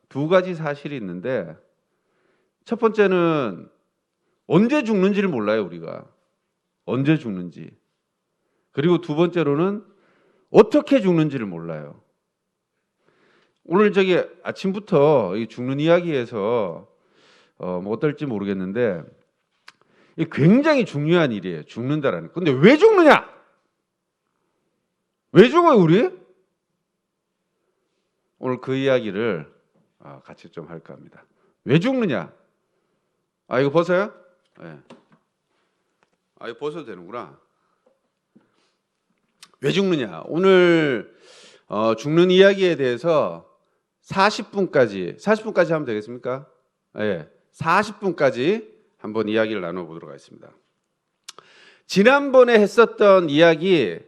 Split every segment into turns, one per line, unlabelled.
두 가지 사실이 있는데, 첫 번째는 언제 죽는지를 몰라요, 우리가. 언제 죽는지. 그리고 두 번째로는 어떻게 죽는지를 몰라요. 오늘 아침부터 이 죽는 이야기에서 뭐 어떨지 모르겠는데, 이게 굉장히 중요한 일이에요. 죽는다라는 거. 근데 왜 죽느냐? 왜 죽어요, 우리? 오늘 그 이야기를 같이 좀 할까 합니다. 왜 죽느냐? 이거 벗어요? 네. 이거 벗어도 되는구나. 왜 죽느냐? 오늘 죽는 이야기에 대해서 40분까지 하면 되겠습니까? 네. 40분까지 한번 이야기를 나눠보도록 하겠습니다. 지난번에 했었던 이야기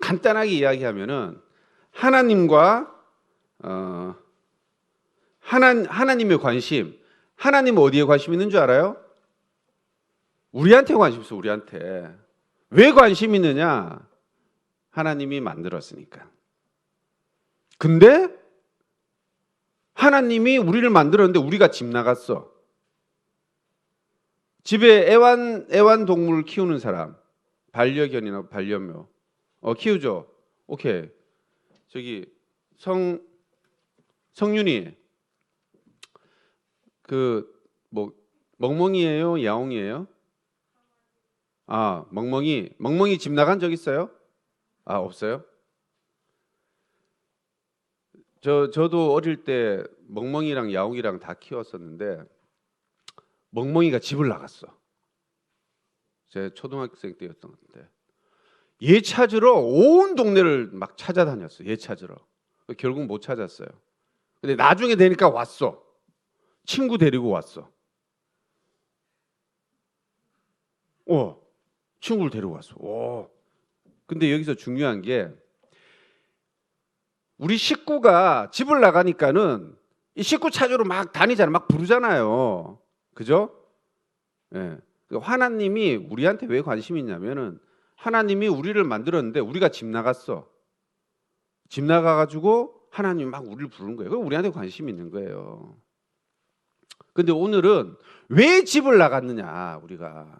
간단하게 이야기하면은 하나님과 하나님의 관심, 하나님 어디에 관심 있는 줄 알아요? 우리한테 관심 있어, 우리한테. 왜 관심 있느냐? 하나님이 만들었으니까. 근데 하나님이 우리를 만들었는데 우리가 집 나갔어. 집에 애완동물 키우는 사람, 반려견이나 반려묘 키우죠. 오케이. 성윤이 멍멍이에요? 야옹이에요? 멍멍이 집 나간 적 있어요? 없어요? 저도 어릴 때 멍멍이랑 야옹이랑 다 키웠었는데 멍멍이가 집을 나갔어. 제 초등학생 때였던 것 같은데 얘 찾으러 온 동네를 막 찾아다녔어. 얘 찾으러. 결국 못 찾았어요. 근데 나중에 되니까 왔어. 친구 데리고 왔어. 친구를 데리고 왔어. 근데 여기서 중요한 게 우리 식구가 집을 나가니까는 이 식구 찾으러 막 다니잖아요. 막 부르잖아요. 그죠? 예. 하나님이 우리한테 왜 관심이 있냐면은 하나님이 우리를 만들었는데 우리가 집 나갔어. 집 나가가지고 하나님이 막 우리를 부르는 거예요. 그럼 우리한테 관심이 있는 거예요. 근데 오늘은 왜 집을 나갔느냐, 우리가.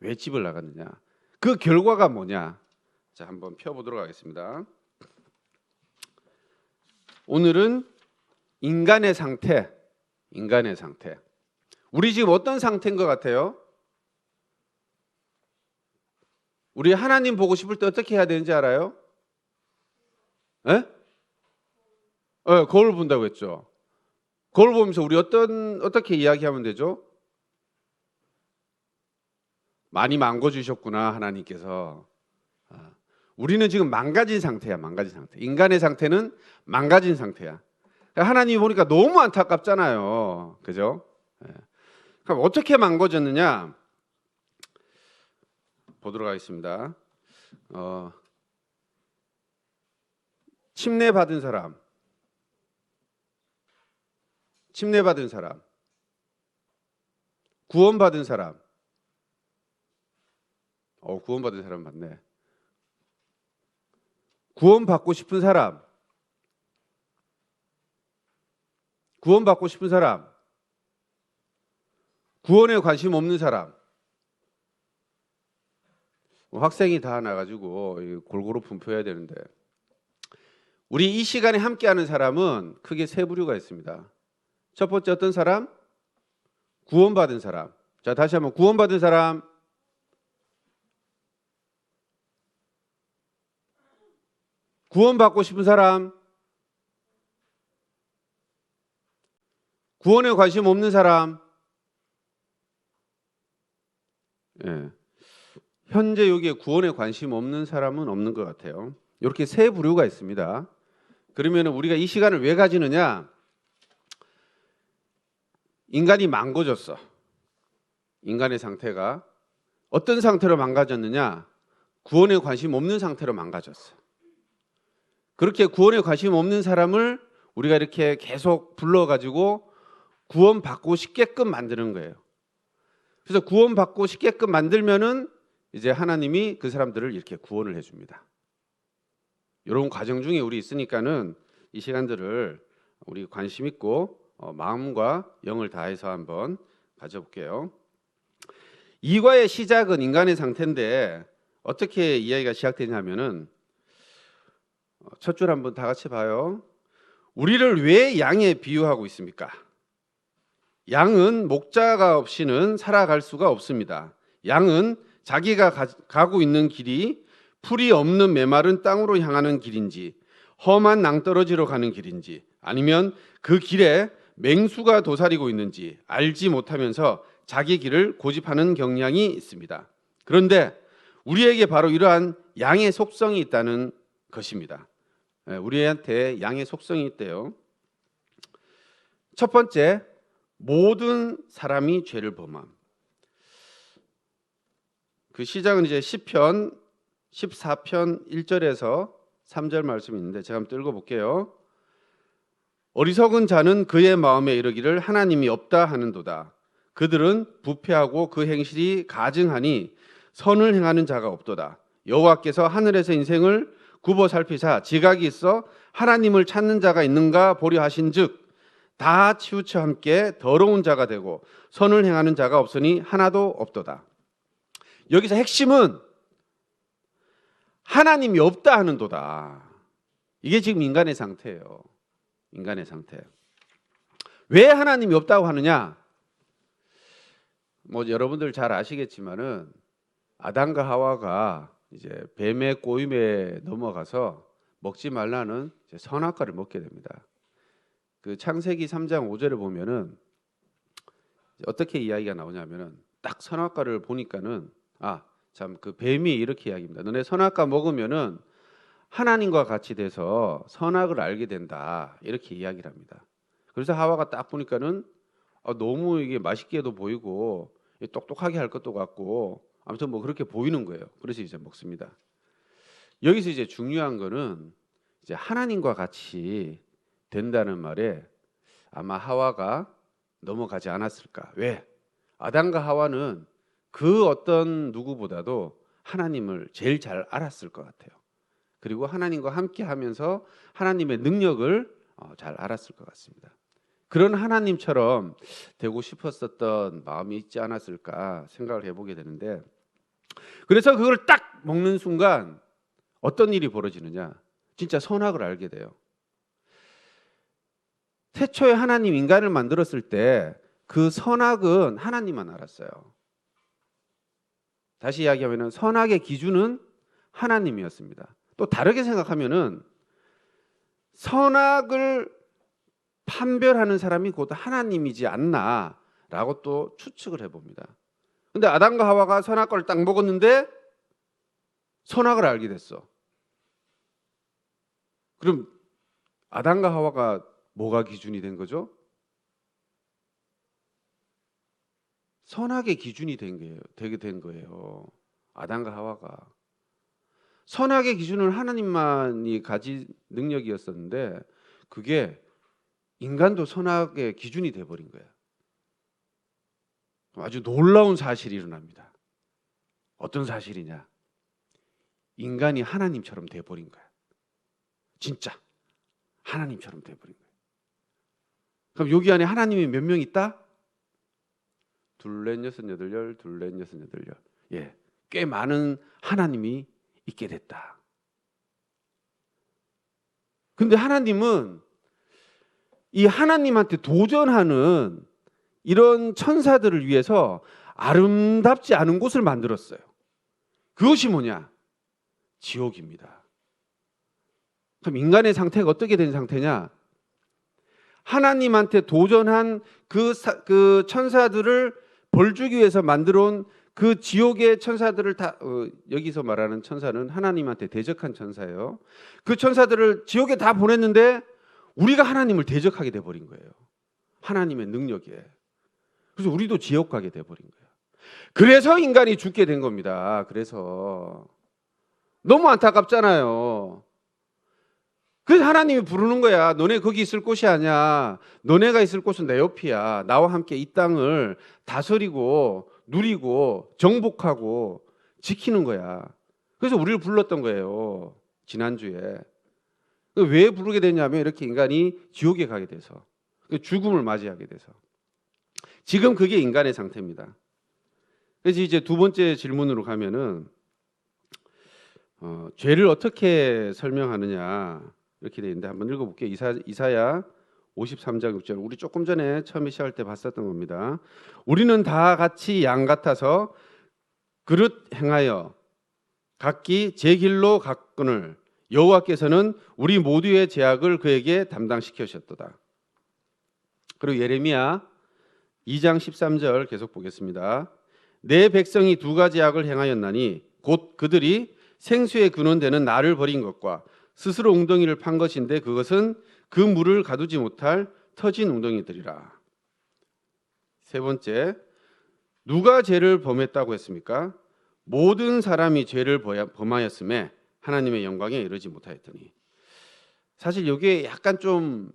왜 집을 나갔느냐. 그 결과가 뭐냐. 자, 한번 펴보도록 하겠습니다. 오늘은 인간의 상태. 우리 지금 어떤 상태인 것 같아요? 우리 하나님 보고 싶을 때 어떻게 해야 되는지 알아요? 거울 본다고 했죠. 거울 보면서 우리 어떻게 이야기하면 되죠? 많이 망가주셨구나, 하나님께서. 우리는 지금 망가진 상태야. 인간의 상태는 망가진 상태야. 하나님이 보니까 너무 안타깝잖아요. 그죠? 그럼 어떻게 망가졌느냐? 보도록 하겠습니다. 침례 받은 사람, 구원받은 사람, 구원받은 사람 맞네. 구원받고 싶은 사람, 구원에 관심 없는 사람. 학생이 다 나가지고 골고루 분포해야 되는데 우리 이 시간에 함께하는 사람은 크게 세 부류가 있습니다. 첫 번째 어떤 사람? 구원받은 사람. 자, 다시 한번 구원받은 사람, 구원받고 싶은 사람, 구원에 관심 없는 사람. 현재 여기에 구원에 관심 없는 사람은 없는 것 같아요. 이렇게 세 부류가 있습니다. 그러면 우리가 이 시간을 왜 가지느냐? 인간이 망가졌어. 인간의 상태가 어떤 상태로 망가졌느냐? 구원에 관심 없는 상태로 망가졌어. 그렇게 구원에 관심 없는 사람을 우리가 이렇게 계속 불러가지고 구원받고 싶게끔 만드는 거예요. 그래서 구원받고 싶게끔 만들면은 이제 하나님이 그 사람들을 이렇게 구원을 해줍니다. 이런 과정 중에 우리 있으니까는 이 시간들을 우리 관심 있고 마음과 영을 다해서 한번 가져볼게요. 이과의 시작은 인간의 상태인데 어떻게 이야기가 시작되냐면은 첫 줄 한번 다 같이 봐요. 우리를 왜 양에 비유하고 있습니까? 양은 목자가 없이는 살아갈 수가 없습니다. 양은 자기가 가고 있는 길이 풀이 없는 메마른 땅으로 향하는 길인지 험한 낭떠러지로 가는 길인지 아니면 그 길에 맹수가 도사리고 있는지 알지 못하면서 자기 길을 고집하는 경향이 있습니다. 그런데 우리에게 바로 이러한 양의 속성이 있다는 것입니다. 우리한테 양의 속성이 있대요. 첫 번째, 모든 사람이 죄를 범함. 그 시작은 이제 시편 14편 1절에서 3절 말씀이 있는데 제가 한번 읽어볼게요. 어리석은 자는 그의 마음에 이르기를 하나님이 없다 하는도다. 그들은 부패하고 그 행실이 가증하니 선을 행하는 자가 없도다. 여호와께서 하늘에서 인생을 굽어 살피사 지각이 있어 하나님을 찾는 자가 있는가 보려 하신즉 다 치우쳐 함께 더러운 자가 되고 선을 행하는 자가 없으니 하나도 없도다. 여기서 핵심은 하나님이 없다 하는도다. 이게 지금 인간의 상태예요. 인간의 상태. 왜 하나님이 없다고 하느냐? 뭐 여러분들 잘 아시겠지만은 아담과 하와가 이제 뱀의 꼬임에 넘어가서 먹지 말라는 선악과를 먹게 됩니다. 그 창세기 3장 5절에 보면은 어떻게 이야기가 나오냐면은 딱 선악과를 보니까는 참 그 뱀이 이렇게 이야기합니다. 너네 선악과 먹으면은 하나님과 같이 돼서 선악을 알게 된다. 이렇게 이야기를 합니다. 그래서 하와가 딱 보니까는 너무 이게 맛있게도 보이고 똑똑하게 할 것도 같고 아무튼 뭐 그렇게 보이는 거예요. 그래서 이제 먹습니다. 여기서 이제 중요한 거는 이제 하나님과 같이 된다는 말에 아마 하와가 넘어가지 않았을까. 왜? 아담과 하와는 그 어떤 누구보다도 하나님을 제일 잘 알았을 것 같아요. 그리고 하나님과 함께 하면서 하나님의 능력을 잘 알았을 것 같습니다. 그런 하나님처럼 되고 싶었었던 마음이 있지 않았을까 생각을 해보게 되는데, 그래서 그걸 딱 먹는 순간 어떤 일이 벌어지느냐, 진짜 선악을 알게 돼요. 태초에 하나님 인간을 만들었을 때 그 선악은 하나님만 알았어요. 다시 이야기하면 선악의 기준은 하나님이었습니다. 또 다르게 생각하면은 선악을 판별하는 사람이 곧 하나님이지 않나라고 또 추측을 해봅니다. 근데 아담과 하와가 선악과를 딱 먹었는데 선악을 알게 됐어. 그럼 아담과 하와가 뭐가 기준이 된 거죠? 선악의 기준이 되게 된 거예요. 아담과 하와가. 선악의 기준을 하나님만이 가진 능력이었었는데 그게 인간도 선악의 기준이 돼버린 거예요. 아주 놀라운 사실이 일어납니다. 어떤 사실이냐? 인간이 하나님처럼 돼버린 거야. 진짜 하나님처럼 돼버린 거예요. 그럼 여기 안에 하나님이 몇 명 있다? 둘넷 여섯 여덟 열, 둘넷 여섯 여덟 열. 예, 꽤 많은 하나님이 있게 됐다. 근데 하나님은 이 하나님한테 도전하는 이런 천사들을 위해서 아름답지 않은 곳을 만들었어요. 그것이 뭐냐? 지옥입니다. 그럼 인간의 상태가 어떻게 된 상태냐? 하나님한테 도전한 그 천사들을 벌 주기 위해서 만들어 온 그 지옥의 천사들을 다 여기서 말하는 천사는 하나님한테 대적한 천사예요. 그 천사들을 지옥에 다 보냈는데 우리가 하나님을 대적하게 돼버린 거예요. 하나님의 능력에. 그래서 우리도 지옥 가게 돼버린 거예요. 그래서 인간이 죽게 된 겁니다. 그래서 너무 안타깝잖아요. 그래서 하나님이 부르는 거야. 너네 거기 있을 곳이 아니야. 너네가 있을 곳은 내 옆이야. 나와 함께 이 땅을 다스리고 누리고 정복하고 지키는 거야. 그래서 우리를 불렀던 거예요. 지난주에. 왜 부르게 되냐면 이렇게 인간이 지옥에 가게 돼서 죽음을 맞이하게 돼서 지금 그게 인간의 상태입니다. 그래서 이제 두 번째 질문으로 가면은 죄를 어떻게 설명하느냐 이렇게 돼 있는데 한번 읽어볼게요. 이사야 53장 6절 우리 조금 전에 처음에 시작할 때 봤었던 겁니다. 우리는 다 같이 양 같아서 그릇 행하여 각기 제 길로 갔거늘 여호와께서는 우리 모두의 죄악을 그에게 담당시키셨도다. 그리고 예레미야 2장 13절 계속 보겠습니다. 내 백성이 두 가지 악을 행하였나니 곧 그들이 생수의 근원되는 나를 버린 것과 스스로 웅덩이를 판 것인데 그것은 그 물을 가두지 못할 터진 웅덩이들이라. 세 번째, 누가 죄를 범했다고 했습니까? 모든 사람이 죄를 범하였음에 하나님의 영광에 이르지 못하였더니. 사실 여기에 약간 좀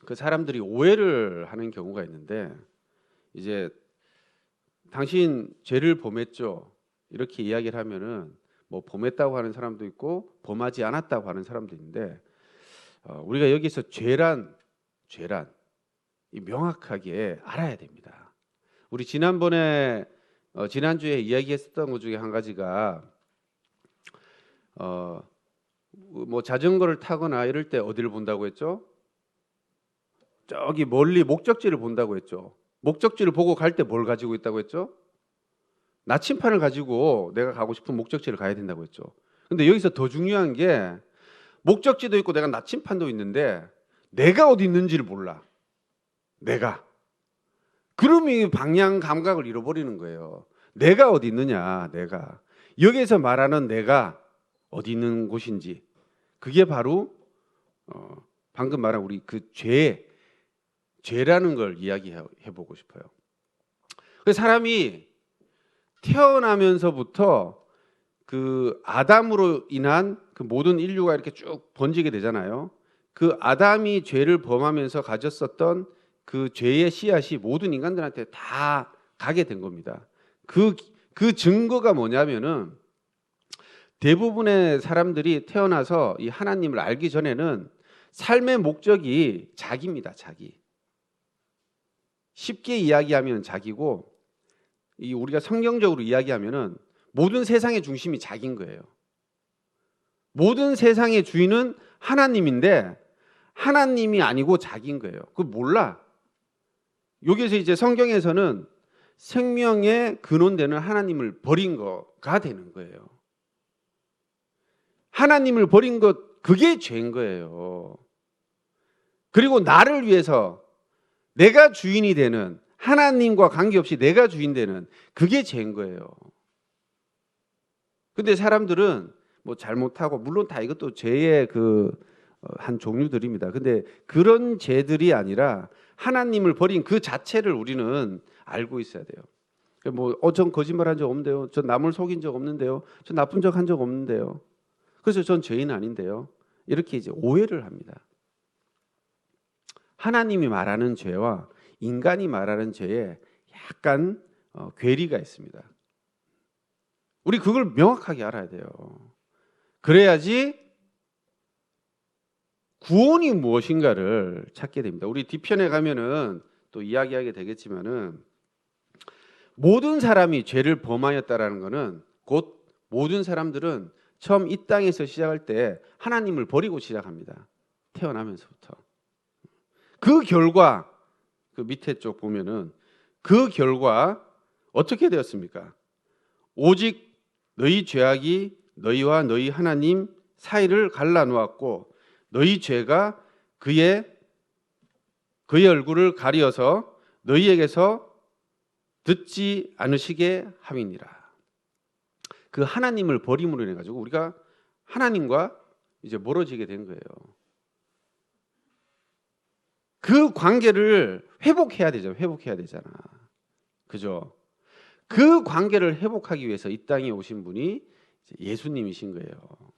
그 사람들이 오해를 하는 경우가 있는데 이제 당신 죄를 범했죠 이렇게 이야기를 하면은 뭐 범했다고 하는 사람도 있고 범하지 않았다고 하는 사람도 있는데 우리가 여기서 죄란 이 명확하게 알아야 됩니다. 우리 지난번에 지난주에 이야기했었던 것 중에 한 가지가 뭐 자전거를 타거나 이럴 때 어디를 본다고 했죠? 저기 멀리 목적지를 본다고 했죠. 목적지를 보고 갈 때 뭘 가지고 있다고 했죠? 나침판을 가지고 내가 가고 싶은 목적지를 가야 된다고 했죠. 근데 여기서 더 중요한 게 목적지도 있고 내가 나침판도 있는데 내가 어디 있는지를 몰라. 내가. 그러면 방향 감각을 잃어버리는 거예요. 내가 어디 있느냐, 내가. 여기에서 말하는 내가 어디 있는 곳인지 그게 바로 방금 말한 우리 그 죄라는 걸 이야기해 보고 싶어요. 그 사람이 태어나면서부터 그 아담으로 인한 그 모든 인류가 이렇게 쭉 번지게 되잖아요. 그 아담이 죄를 범하면서 가졌었던 그 죄의 씨앗이 모든 인간들한테 다 가게 된 겁니다. 그 증거가 뭐냐면은 대부분의 사람들이 태어나서 이 하나님을 알기 전에는 삶의 목적이 자기입니다. 자기. 쉽게 이야기하면 자기고 이 우리가 성경적으로 이야기하면은 모든 세상의 중심이 자기인 거예요. 모든 세상의 주인은 하나님인데 하나님이 아니고 자기인 거예요. 그걸 몰라. 여기서 이제 성경에서는 생명의 근원되는 하나님을 버린 거가 되는 거예요. 하나님을 버린 것 그게 죄인 거예요. 그리고 나를 위해서 내가 주인이 되는 하나님과 관계없이 내가 주인 되는 그게 죄인 거예요. 근데 사람들은 뭐 잘못하고 물론 다 이것도 죄의 그 한 종류들입니다. 근데 그런 죄들이 아니라 하나님을 버린 그 자체를 우리는 알고 있어야 돼요. 전 거짓말한 적 없는데요. 전 남을 속인 적 없는데요. 전 나쁜 적 한 적 없는데요. 그래서 전 죄인 아닌데요. 이렇게 이제 오해를 합니다. 하나님이 말하는 죄와 인간이 말하는 죄에 약간 괴리가 있습니다. 우리 그걸 명확하게 알아야 돼요. 그래야지 구원이 무엇인가를 찾게 됩니다. 우리 뒤편에 가면은 또 이야기하게 되겠지만은 모든 사람이 죄를 범하였다라는 것은 곧 모든 사람들은 처음 이 땅에서 시작할 때 하나님을 버리고 시작합니다. 태어나면서부터. 그 결과 그 밑에 쪽 보면은 그 결과 어떻게 되었습니까? 오직 너희 죄악이 너희와 너희 하나님 사이를 갈라놓았고 너희 죄가 그의 얼굴을 가리어서 너희에게서 듣지 않으시게 함이니라. 그 하나님을 버림으로 인해 가지고 우리가 하나님과 이제 멀어지게 된 거예요. 그 관계를 회복해야 되잖아. 그죠? 그 관계를 회복하기 위해서 이 땅에 오신 분이 예수님이신 거예요.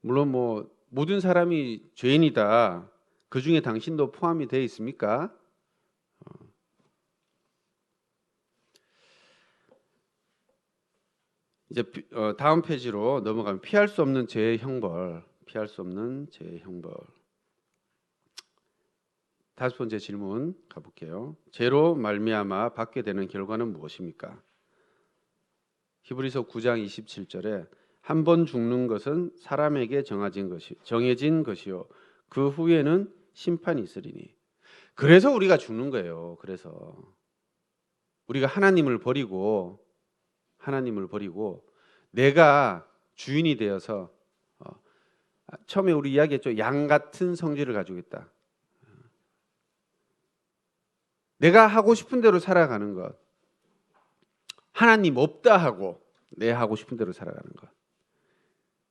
물론 뭐 모든 사람이 죄인이다. 그 중에 당신도 포함이 되어 있습니까? 이제 다음 페이지로 넘어가면 피할 수 없는 죄의 형벌, 피할 수 없는 죄의 형벌. 다섯 번째 질문 가볼게요. 죄로 말미암아 받게 되는 결과는 무엇입니까? 히브리서 9장 27절에 한 번 죽는 것은 사람에게 정해진 것이요 그 후에는 심판이 있으리니. 그래서 우리가 죽는 거예요. 그래서 우리가 하나님을 버리고 내가 주인이 되어서 처음에 우리 이야기했죠. 양 같은 성질을 가지고 있다. 내가 하고 싶은 대로 살아가는 것. 하나님 없다 하고 내 하고 싶은 대로 살아가는 것.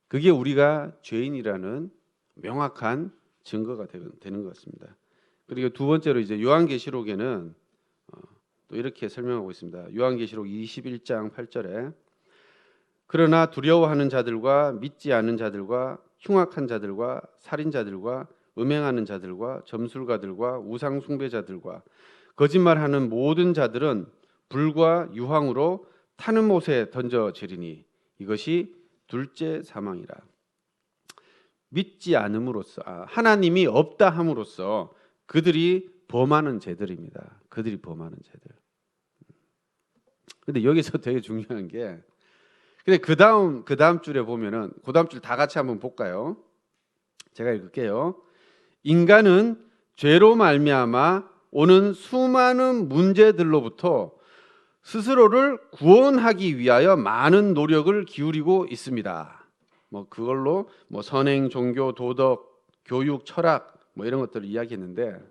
그게 우리가 죄인이라는 명확한 증거가 되는 것 같습니다. 그리고 두 번째로 이제 요한계시록에는 또 이렇게 설명하고 있습니다. 요한계시록 21장 8절에 그러나 두려워하는 자들과 믿지 않는 자들과 흉악한 자들과 살인자들과 음행하는 자들과 점술가들과 우상 숭배자들과 거짓말하는 모든 자들은 불과 유황으로 타는 못에 던져지리니 이것이 둘째 사망이라. 믿지 않음으로써 하나님이 없다 함으로써 그들이 범하는 죄들입니다. 그들이 범하는 죄들. 근데 여기서 되게 중요한 게 근데 그 다음 줄에 보면은 그 다음 줄 다 같이 한번 볼까요? 제가 읽을게요. 인간은 죄로 말미암아 오는 수많은 문제들로부터 스스로를 구원하기 위하여 많은 노력을 기울이고 있습니다. 뭐 그걸로 뭐 선행, 종교, 도덕, 교육, 철학 뭐 이런 것들을 이야기했는데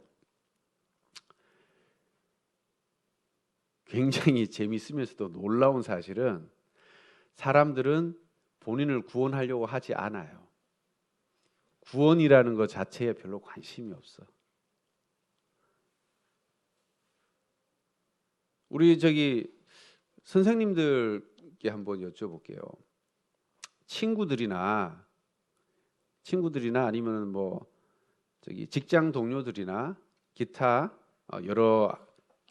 굉장히 재미있으면서도 놀라운 사실은 사람들은 본인을 구원하려고 하지 않아요. 구원이라는 것 자체에 별로 관심이 없어. 우리 선생님들께 한번 여쭤볼게요. 친구들이나 아니면 뭐 직장 동료들이나 기타 여러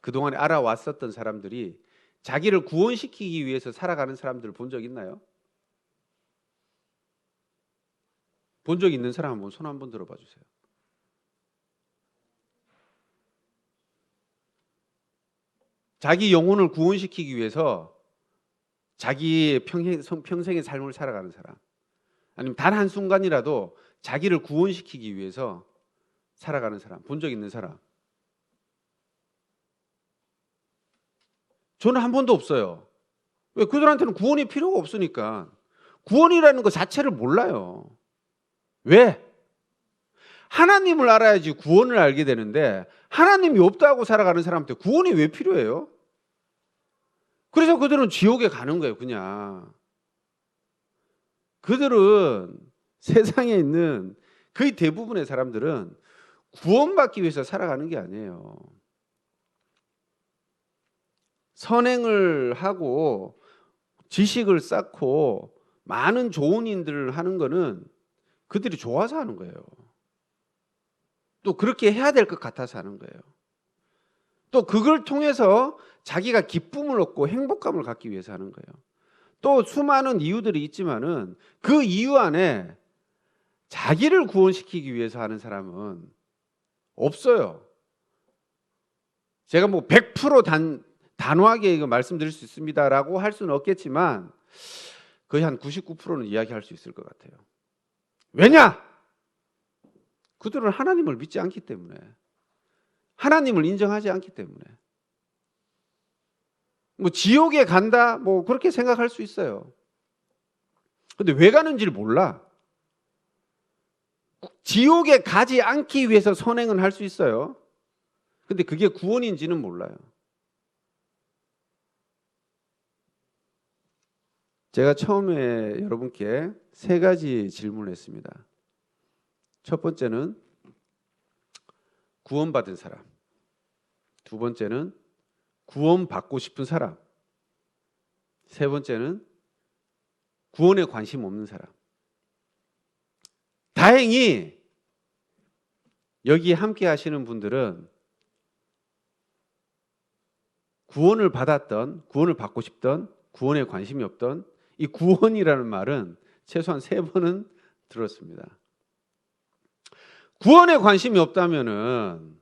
그동안에 알아왔었던 사람들이 자기를 구원시키기 위해서 살아가는 사람들을 본 적 있나요? 본 적 있는 사람 한번 손 한번 들어봐 주세요. 자기 영혼을 구원시키기 위해서 자기의 평생의 삶을 살아가는 사람, 아니면 단 한순간이라도 자기를 구원시키기 위해서 살아가는 사람 본 적 있는 사람? 저는 한 번도 없어요. 왜? 그들한테는 구원이 필요가 없으니까. 구원이라는 것 자체를 몰라요. 왜? 하나님을 알아야지 구원을 알게 되는데 하나님이 없다고 살아가는 사람한테 구원이 왜 필요해요? 그래서 그들은 지옥에 가는 거예요. 그냥 그들은 세상에 있는 거의 대부분의 사람들은 구원받기 위해서 살아가는 게 아니에요. 선행을 하고 지식을 쌓고 많은 좋은 일들을 하는 거는 그들이 좋아서 하는 거예요. 또 그렇게 해야 될 것 같아서 하는 거예요. 또 그걸 통해서 자기가 기쁨을 얻고 행복감을 갖기 위해서 하는 거예요. 또 수많은 이유들이 있지만은 그 이유 안에 자기를 구원시키기 위해서 하는 사람은 없어요. 제가 뭐 100% 단호하게 이거 말씀드릴 수 있습니다라고 할 수는 없겠지만 거의 한 99%는 이야기할 수 있을 것 같아요. 왜냐? 그들은 하나님을 믿지 않기 때문에, 하나님을 인정하지 않기 때문에. 뭐 지옥에 간다 뭐 그렇게 생각할 수 있어요. 근데 왜 가는지를 몰라. 지옥에 가지 않기 위해서 선행은 할 수 있어요. 근데 그게 구원인지는 몰라요. 제가 처음에 여러분께 세 가지 질문을 했습니다. 첫 번째는 구원받은 사람, 두 번째는 구원받고 싶은 사람, 세 번째는 구원에 관심 없는 사람. 다행히 여기 함께 하시는 분들은 구원을 받았던, 구원을 받고 싶던, 구원에 관심이 없던 이 구원이라는 말은 최소한 3번은 들었습니다. 구원에 관심이 없다면은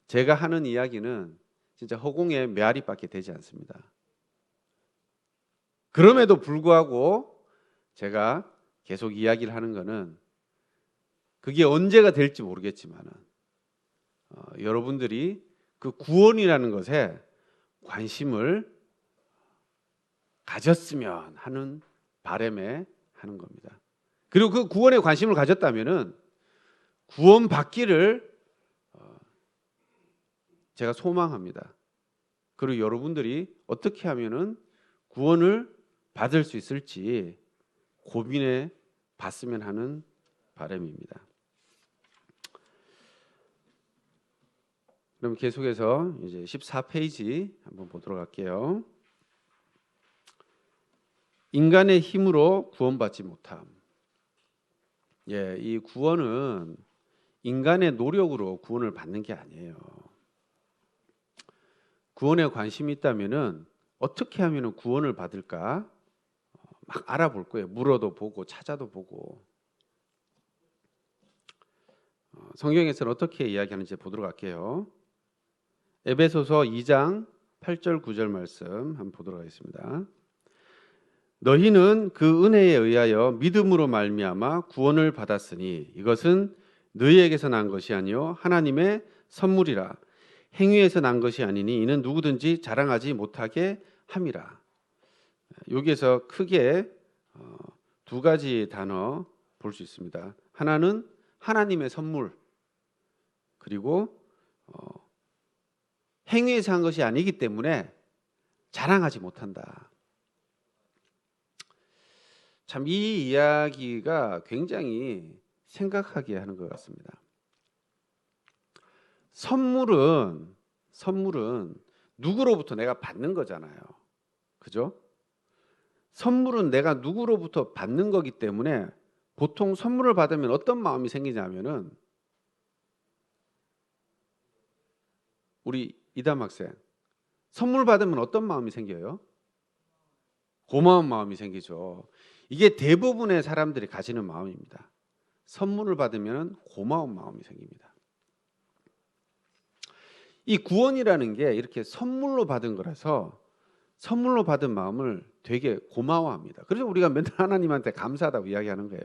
제가 하는 이야기는 진짜 허공의 메아리밖에 되지 않습니다. 그럼에도 불구하고 제가 계속 이야기를 하는 거는 그게 언제가 될지 모르겠지만은 여러분들이 그 구원이라는 것에 관심을 가졌으면 하는 바람에 하는 겁니다. 그리고 그 구원에 관심을 가졌다면은 구원 받기를 제가 소망합니다. 그리고 여러분들이 어떻게 하면은 구원을 받을 수 있을지 고민해 봤으면 하는 바람입니다. 그럼 계속해서 이제 14페이지 한번 보도록 할게요. 인간의 힘으로 구원받지 못함. 이 구원은 인간의 노력으로 구원을 받는 게 아니에요. 구원에 관심이 있다면은 어떻게 하면은 구원을 받을까 막 알아볼 거예요. 물어도 보고 찾아도 보고. 성경에서는 어떻게 이야기하는지 보도록 할게요. 에베소서 2장 8절 9절 말씀 한번 보도록 하겠습니다. 너희는 그 은혜에 의하여 믿음으로 말미암아 구원을 받았으니 이것은 너희에게서 난 것이 아니요 하나님의 선물이라. 행위에서 난 것이 아니니 이는 누구든지 자랑하지 못하게 함이라. 여기에서 크게 2가지 단어 볼 수 있습니다. 하나는 하나님의 선물, 그리고 행위에서 한 것이 아니기 때문에 자랑하지 못한다. 참 이 이야기가 굉장히 생각하게 하는 것 같습니다. 선물은 누구로부터 내가 받는 거잖아요. 그죠? 선물은 내가 누구로부터 받는 거기 때문에 보통 선물을 받으면 어떤 마음이 생기냐면은 우리 이담 학생 선물 받으면 어떤 마음이 생겨요? 고마운 마음이 생기죠. 이게 대부분의 사람들이 가지는 마음입니다. 선물을 받으면 고마운 마음이 생깁니다. 이 구원이라는 게 이렇게 선물로 받은 거라서 선물로 받은 마음을 되게 고마워합니다. 그래서 우리가 맨날 하나님한테 감사하다고 이야기하는 거예요.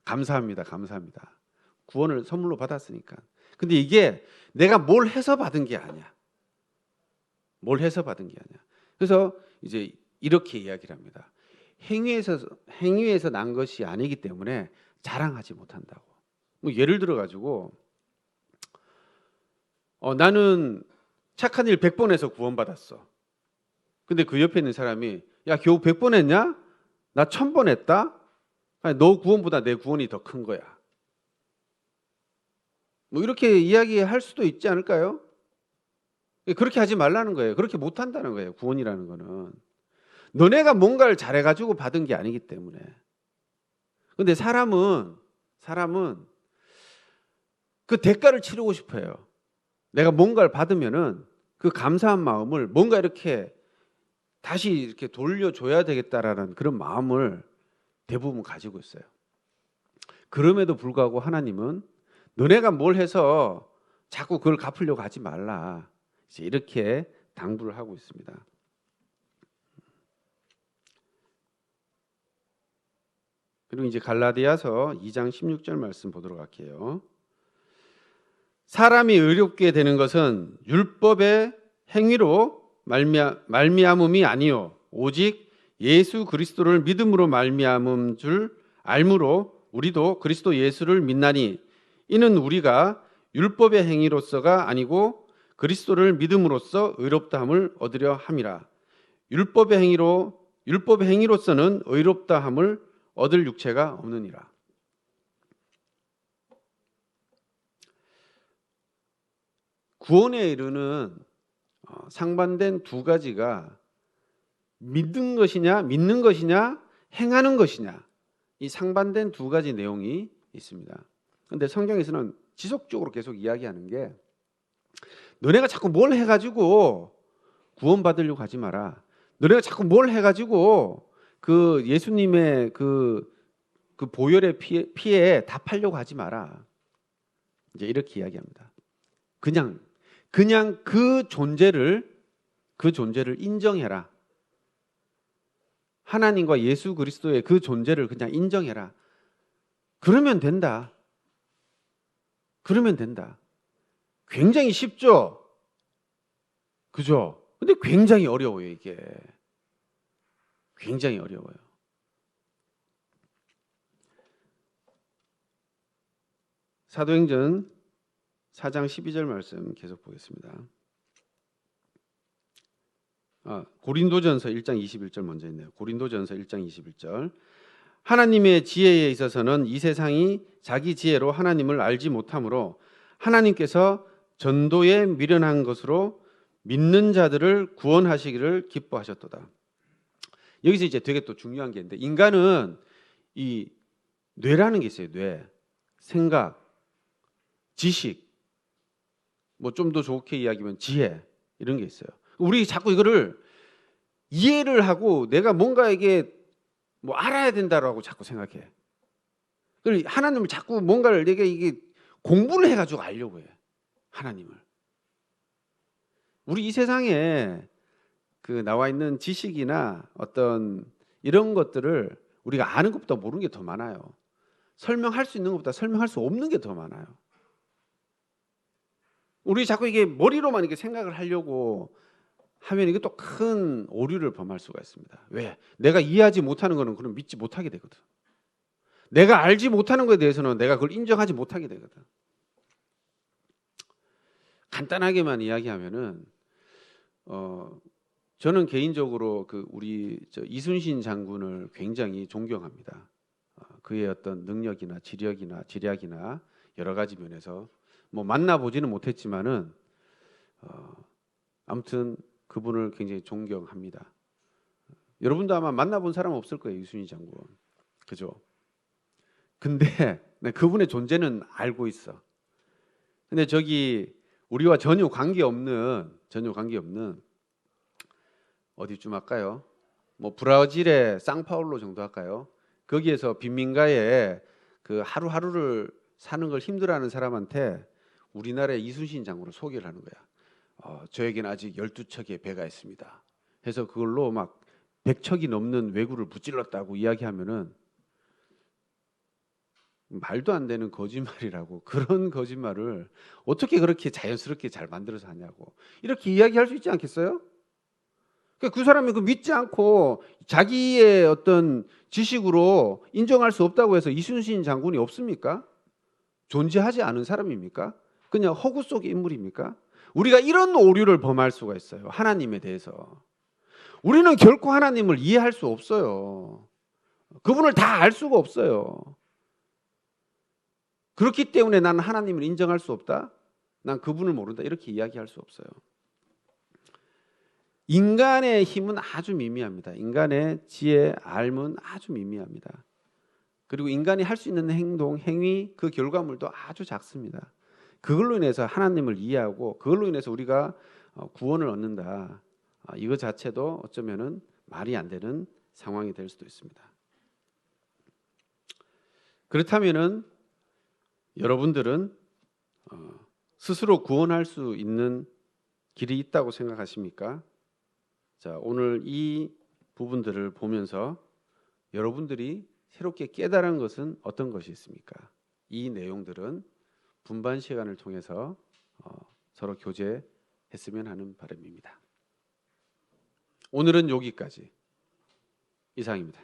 감사합니다. 감사합니다. 구원을 선물로 받았으니까. 근데 이게 내가 뭘 해서 받은 게 아니야. 뭘 해서 받은 게 아니야. 그래서 이제 이렇게 이야기를 합니다. 행위에서 난 것이 아니기 때문에 자랑하지 못한다고. 뭐 예를 들어 가지고 나는 착한 일 100번 해서 구원받았어. 근데 그 옆에 있는 사람이 야 겨우 100번 했냐? 나 1000번 했다? 아니, 너 구원보다 내 구원이 더 큰 거야. 뭐 이렇게 이야기할 수도 있지 않을까요? 그렇게 하지 말라는 거예요. 그렇게 못한다는 거예요. 구원이라는 거는. 너네가 뭔가를 잘해가지고 받은 게 아니기 때문에. 근데 사람은 그 대가를 치르고 싶어요. 내가 뭔가를 받으면은 그 감사한 마음을 뭔가 이렇게 다시 이렇게 돌려줘야 되겠다라는 그런 마음을 대부분 가지고 있어요. 그럼에도 불구하고 하나님은 너네가 뭘 해서 자꾸 그걸 갚으려고 하지 말라. 이제 이렇게 당부를 하고 있습니다. 그리고 이제 갈라디아서 2장 16절 말씀 보도록 할게요. 사람이 의롭게 되는 것은 율법의 행위로 말미암음이 아니요 오직 예수 그리스도를 믿음으로 말미암은 줄 알므로 우리도 그리스도 예수를 믿나니 이는 우리가 율법의 행위로서가 아니고 그리스도를 믿음으로써 의롭다함을 얻으려 함이라. 율법의 행위로서는 의롭다함을 얻을 육체가 없느니라. 구원에 이르는 상반된 2가지가 믿는 것이냐, 행하는 것이냐. 이 상반된 2가지 내용이 있습니다. 그런데 성경에서는 지속적으로 계속 이야기하는 게 너네가 자꾸 뭘 해가지고 구원받으려고 하지 마라. 너네가 자꾸 뭘 해가지고 그 예수님의 그 보혈의 피에 답하려고 하지 마라. 이제 이렇게 이야기합니다. 그냥 그 존재를 인정해라. 하나님과 예수 그리스도의 그 존재를 그냥 인정해라. 그러면 된다. 그러면 된다. 굉장히 쉽죠? 그죠? 근데 굉장히 어려워요, 이게. 굉장히 어려워요. 사도행전 4장 12절 말씀 계속 보겠습니다. 고린도전서 1장 21절 먼저 있네요. 고린도전서 1장 21절. 하나님의 지혜에 있어서는 이 세상이 자기 지혜로 하나님을 알지 못하므로 하나님께서 전도에 미련한 것으로 믿는 자들을 구원하시기를 기뻐하셨도다. 여기서 이제 되게 또 중요한 게 있는데, 인간은 이 뇌라는 게 있어요. 뇌, 생각, 지식, 뭐 좀 더 좋게 이야기하면 지혜, 이런 게 있어요. 우리 자꾸 이거를 이해를 하고 내가 뭔가 이게 뭐 알아야 된다라고 자꾸 생각해. 그리고 하나님을 자꾸 뭔가를 내가 이게 공부를 해가지고 알려고 해. 하나님을. 우리 이 세상에 그 나와 있는 지식이나 어떤 이런 것들을 우리가 아는 것보다 모르는 게 더 많아요. 설명할 수 있는 것보다 설명할 수 없는 게 더 많아요. 우리 자꾸 이게 머리로만 이렇게 생각을 하려고 하면 이게 또 큰 오류를 범할 수가 있습니다. 왜? 내가 이해하지 못하는 거는 그럼 믿지 못하게 되거든. 내가 알지 못하는 것에 대해서는 내가 그걸 인정하지 못하게 되거든. 간단하게만 이야기하면은 저는 개인적으로 그 우리 이순신 장군을 굉장히 존경합니다. 그의 어떤 능력이나 지력이나 지략이나 여러 가지 면에서 뭐 만나보지는 못했지만은 아무튼 그분을 굉장히 존경합니다. 여러분도 아마 만나본 사람 없을 거예요, 이순신 장군. 그죠? 근데 그분의 존재는 알고 있어. 근데 저기 우리와 전혀 관계없는 어디쯤 할까요? 뭐 브라질의 상파울로 정도 할까요? 거기에서 빈민가에 그 하루하루를 사는 걸 힘들어하는 사람한테 우리나라의 이순신 장군을 소개를 하는 거야. 저에게는 아직 12척의 배가 있습니다. 해서 그걸로 막 100척이 넘는 왜구를 무찔렀다고 이야기하면은 말도 안 되는 거짓말이라고. 그런 거짓말을 어떻게 그렇게 자연스럽게 잘 만들어서 하냐고. 이렇게 이야기할 수 있지 않겠어요? 그 사람이 그 믿지 않고 자기의 어떤 지식으로 인정할 수 없다고 해서 이순신 장군이 없습니까? 존재하지 않은 사람입니까? 그냥 허구 속의 인물입니까? 우리가 이런 오류를 범할 수가 있어요. 하나님에 대해서. 우리는 결코 하나님을 이해할 수 없어요. 그분을 다 알 수가 없어요. 그렇기 때문에 나는 하나님을 인정할 수 없다. 난 그분을 모른다. 이렇게 이야기할 수 없어요. 인간의 힘은 아주 미미합니다. 인간의 지혜, 알문 아주 미미합니다. 그리고 인간이 할 수 있는 행동, 행위, 그 결과물도 아주 작습니다. 그걸로 인해서 하나님을 이해하고 그걸로 인해서 우리가 구원을 얻는다. 이거 자체도 어쩌면은 말이 안 되는 상황이 될 수도 있습니다. 그렇다면은 여러분들은 스스로 구원할 수 있는 길이 있다고 생각하십니까? 자, 오늘 이 부분들을 보면서 여러분들이 새롭게 깨달은 것은 어떤 것이 있습니까? 이 내용들은 분반 시간을 통해서 서로 교제했으면 하는 바람입니다. 오늘은 여기까지 이상입니다.